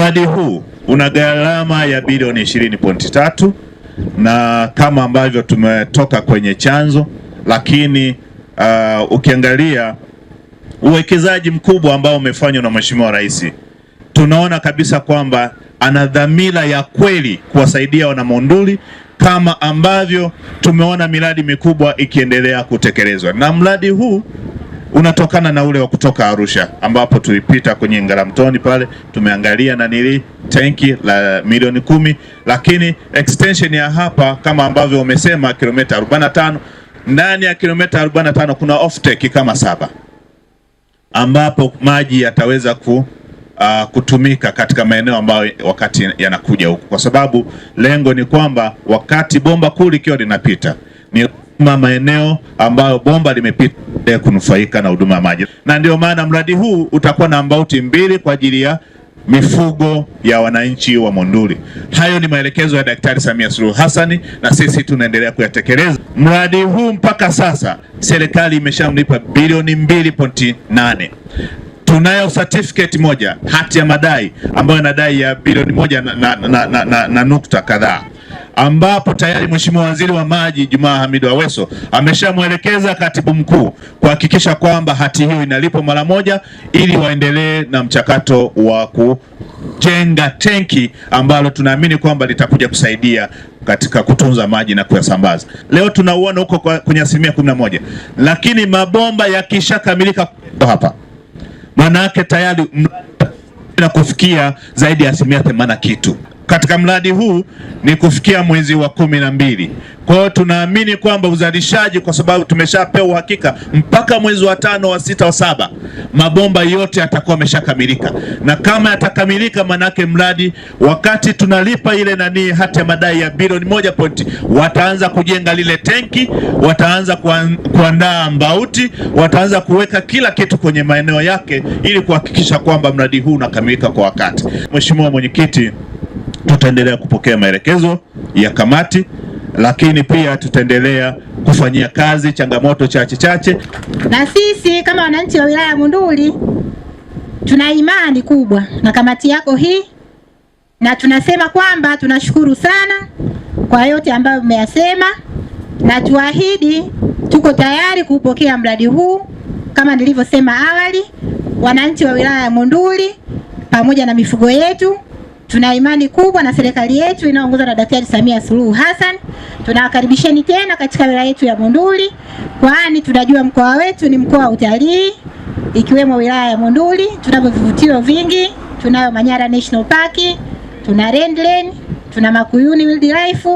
Mradi huu una gharama ya bilioni 20.3 na kama ambavyo tumetoka kwenye chanzo, lakini ukiangalia uwekezaji mkubwa ambao umefanywa na Mheshimiwa Rais, tunaona kabisa kwamba ana dhamira ya kweli kuwasaidia wana Monduli, kama ambavyo tumeona miradi mikubwa ikiendelea kutekelezwa. Na mradi huu unatokana na ule wa kutoka Arusha, ambapo tulipita kwenye Ngaramtoni pale, tumeangalia na nili tanki la milioni 10, lakini extension ya hapa kama ambavyo umesema kilomita 45, ndani ya kilomita 45 kuna offtake kama 7 ambapo maji yataweza kutumika katika maeneo ambayo wakati yanakuja huku, kwa sababu lengo ni kwamba wakati bomba kuu likiwa linapita ni maeneo ambayo bomba limepita kunufaika na huduma ya maji. Na ndio maana mradi huu utakuwa na mbauti 2 kwa ajili ya mifugo ya wananchi wa Monduli. Hayo ni maelekezo ya Daktari Samia Suluhu Hassan na sisi tunaendelea kuyatekeleza. Mradi huu mpaka sasa serikali imeshamlipa bilioni 2.8. Tunayo certificate moja, hati ya madai ambayo inadai ya bilioni 1 na nukta kadhaa, ambapo tayari Mheshimiwa Waziri wa Maji Jumaa Hamid Aweso ameshamwelekeza Katibu Mkuu kuhakikisha kwamba hati hiyo inalipwa mara moja, ili waendelee na mchakato wa kujenga tenki ambalo tunaamini kwamba litakuja kusaidia katika kutunza maji na kuyasambaza. Leo tunauona huko kwenye 11%, lakini mabomba yakishakamilika hapa, maana yake tayari na kufikia zaidi ya 80 kitu. Katika mradi huu ni kufikia mwezi wa 12. Kwa hiyo tunaamini kwamba uzalishaji, kwa sababu tumeshapewa uhakika mpaka mwezi wa 5, wa 6, wa 7 mabomba yote yatakuwa yameshakamilika. Na kama yatakamilika, manake mradi wakati tunalipa ile hati ya madai ya bilioni 1 wataanza kujenga lile tenki, wataanza kuandaa mbauti, wataanza kuweka kila kitu kwenye maeneo yake ili kuhakikisha kwamba mradi huu unakamilika kwa wakati. Mheshimiwa Mwenyekiti, tutaendelea kupokea maelekezo ya kamati, lakini pia tutaendelea kufanyia kazi changamoto chache. Na sisi kama wananchi wa wilaya ya Monduli tuna imani kubwa na kamati yako hii, na tunasema kwamba tunashukuru sana kwa yote ambayo mmeyasema, na tuahidi tuko tayari kupokea mradi huu. Kama nilivyosema awali, wananchi wa wilaya ya Monduli pamoja na mifugo yetu tuna imani kubwa na serikali yetu inayoongozwa na Daktari Samia Suluhu Hassan. Tunawakaribisheni tena katika wilaya yetu ya Monduli, kwani tunajua mkoa wetu ni mkoa wa utalii, ikiwemo wilaya ya Monduli tunavyo vivutio vingi. Tunayo Manyara National Park, tuna Rendland, tuna Makuyuni Wildlife,